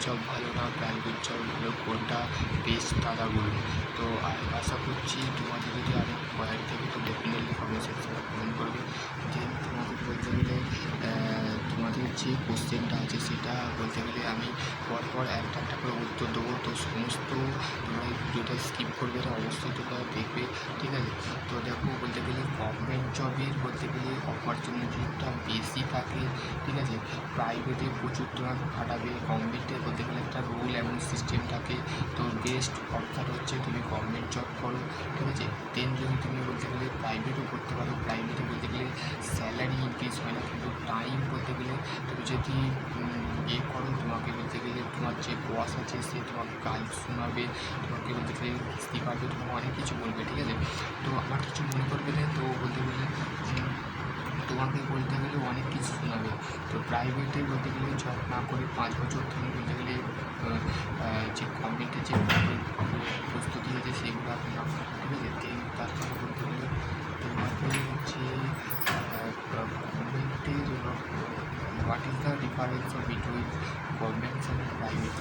Job ভালো না private job ভালো, কোনটা বেস্ট দাদা বলুন। তো আশা করছি তোমাদের যদি আরও কোয়ারি থাকে তো ডেফিনেটলি কমেন্ট সেকশনে কমেন্ট করবে। দেন তোমাদের বলতে গেলে তোমাদের যে কোশ্চেনটা আছে সেটা বলতে গেলে আমি পরপর একটা একটা করে উত্তর দেবো। তো সমস্ত তোমরা এই ভিডিওটা স্কিপ করবে না, অবশ্যই তোমরা দেখবে, ঠিক আছে? তো দেখো বলতে গেলে গভর্নমেন্ট জবের বলতে গেলে অপরচুনিটিটা বেশি থাকে, ঠিক আছে? প্রাইভেটে প্রচুর তোমাকে খাটাবে, গভর্নমেন্টে বলতে গেলে একটা রুল এবং সিস্টেম থাকে। তো বেস্ট অপশান হচ্ছে তুমি গভর্নমেন্ট জব করো, ঠিক আছে? দেন যদি তুমি বলতে গেলে প্রাইভেটও করতে পারো, প্রাইভেটে বলতে গেলে স্যালারি ইনক্রিজ হয় না, কিন্তু টাইম বলতে গেলে তুমি যদি করো তোমাকে বলতে গেলে তোমার যে বস আছে সে তোমাকে কাজ শোনাবে, তোমাকে বলতে গেলে কিস্তি পাবে, তোমাকে অনেক কিছু বলবে, ঠিক আছে? তো আমার কিছু মনে করবে না, তো বলতে গেলে তোমাকে বলতে গেলে অনেক কিছু শোনাবে। তো প্রাইভেটে বলতে গেলে জব না করে 5 বছর তুমি বলতে গেলে যে গভর্নমেন্টের যে প্রস্তুতি আছে সেগুলো আপনি নাও, ঠিক আছে? দেন তারপরে বলতে গেলে তোমাকে হচ্ছে গভর্নমেন্টের what is the difference of between government and private.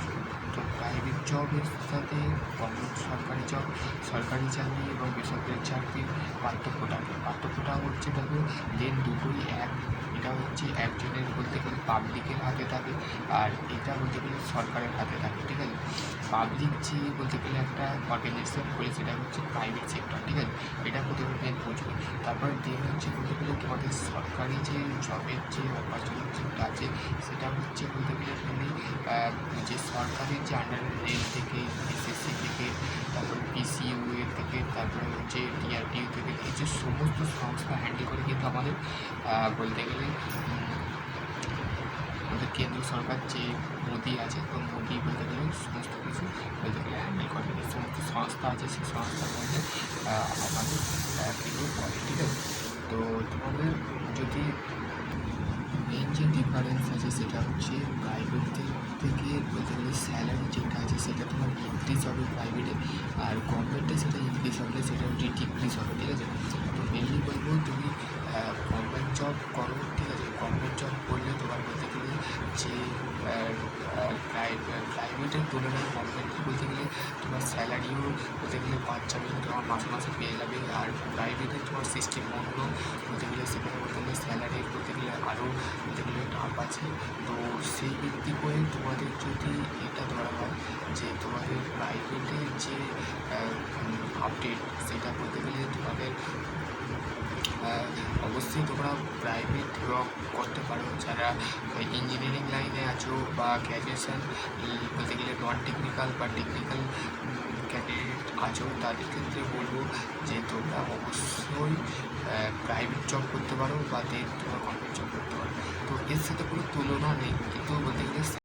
তো প্রাইভেট জবের সাথে গভর্নমেন্ট সরকারি চাকরি এবং বেসরকারি চাকরির পার্থক্যটা হচ্ছে দেখো, দেন দুটোই এক। এটা হচ্ছে একজনের বলতে গেলে পাবলিকের হাতে থাকে, আর এটা বলতে গেলে সরকারের হাতে থাকে, ঠিক আছে? পাবলিক যে বলতে গেলে একটা অর্গানাইজেশন করে সেটা হচ্ছে প্রাইভেট সেক্টর, ঠিক আছে? এটা প্রথমে মেন বুঝবে। তারপরে দেন হচ্ছে বলতে গেলে তোমাদের সরকারি যে জবের যে অপরচুনিটিটা আছে সেটা হচ্ছে বলতে গেলে তুমি যে সরকারের যে আন্ডারে রেল থেকে, এসএসসি থেকে, তারপরে পিসিইউ এর থেকে, তারপরে হচ্ছে ডিআরডিও থেকে, এই যে সমস্ত সংস্থা হ্যান্ডেল করে কিন্তু আমাদের বলতে গেলে আমাদের কেন্দ্র সরকার যে মোদি আছে, তো মোদি বলতে গেলে সমস্ত কিছু বলতে গেলে হ্যান্ডেল করে। যে সমস্ত সংস্থা আছে সেই সংস্থার মধ্যে আমাদের কিন্তু করে, ঠিক আছে? তো তোমাদের যদি মেন যে ডিফারেন্স আছে সেটা হচ্ছে প্রাইভেটদের থেকে বলতে গেলে স্যালারি যেটা আছে সেটা তোমার ইনক্রিজ হবে প্রাইভেটে, আর গভর্নমেন্টে সেটা ইনক্রিজ হবে, সেটা হচ্ছে ডিক্রিজ হবে, ঠিক আছে? তো মেনলি বলবো তুমি গভর্নমেন্ট জব করো, ঠিক আছে? গভর্নমেন্ট জব করলে তোমার বলতে গেলে যে প্রাইভেটের তুলনায় গভর্নমেন্টে বলতে গেলে তোমার স্যালারিও বলতে গেলে বাচ্চা তোমার মাসে মাসে পেয়ে যাবে, আর প্রাইভেটে তোমার সিস্টেম অন্য বলতে গেলে সেখানে বলতে গেলে স্যালারি বলতে গেলে আরও বলতে গেলে টাপ আছে। তো সেই ভিত্তি করে তোমাদের যদি এটা ধরা হয় যে তোমাদের প্রাইভেটের যে আপডেট সেটা বলতে গেলে তোমাদের অবশ্যই তোমরা প্রাইভেট জব করতে পারো যারা ইঞ্জিনিয়ারিং লাইনে আছো বা গ্র্যাজুয়েশান বলতে গেলে নন টেকনিক্যাল বা টেকনিক্যাল ক্যান্ডিডেট আছো, তাদের ক্ষেত্রে বলবো যে তোমরা অবশ্যই প্রাইভেট জব করতে পারো বা দেন তোমরা গভর্নমেন্ট জব করতে পারো। তো এর সাথে কোনো তুলনা নেই, কিন্তু বলতে গেলে